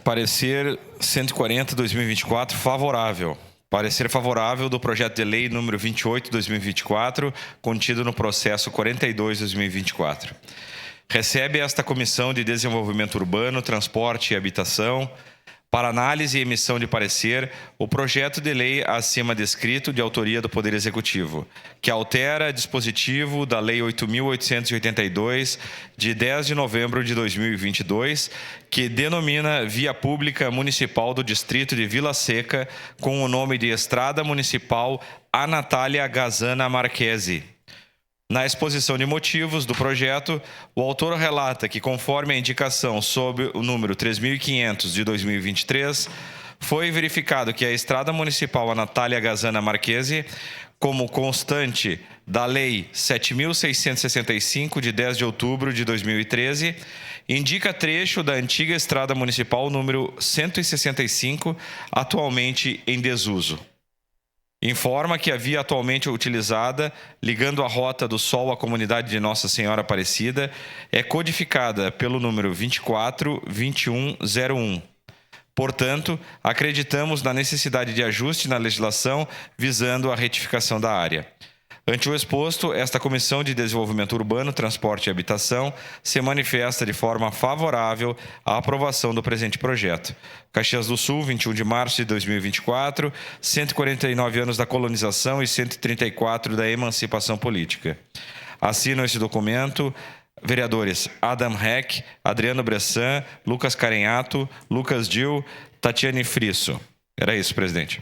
Parecer 140/2024 favorável. Parecer favorável do projeto de lei número 28/2024, contido no processo 42/2024. Recebe esta Comissão de Desenvolvimento Urbano, Transporte e Habitação, para análise e emissão de parecer, o projeto de lei acima descrito de autoria do Poder Executivo, que altera dispositivo da Lei 8.882, de 10 de novembro de 2022, que denomina Via Pública Municipal do Distrito de Vila Seca com o nome de Estrada Municipal Anatália Gazana Marchesi. Na exposição de motivos do projeto, o autor relata que, conforme a indicação sob o número 3.500 de 2023, foi verificado que a Estrada Municipal Anatália Gazana Marchesi, como constante da Lei 7.665, de 10 de outubro de 2013, indica trecho da antiga Estrada Municipal número 165, atualmente em desuso. Informa que a via atualmente utilizada, ligando a Rota do Sol à comunidade de Nossa Senhora Aparecida, é codificada pelo número 242101. Portanto, acreditamos na necessidade de ajuste na legislação visando a retificação da área. Ante o exposto, esta Comissão de Desenvolvimento Urbano, Transporte e Habitação se manifesta de forma favorável à aprovação do presente projeto. Caxias do Sul, 21 de março de 2024, 149 anos da colonização e 134 da emancipação política. Assinam esse documento vereadores Adam Heck, Adriano Bressan, Lucas Carenhato, Lucas Dil, Tatiane Frisso. Era isso, presidente.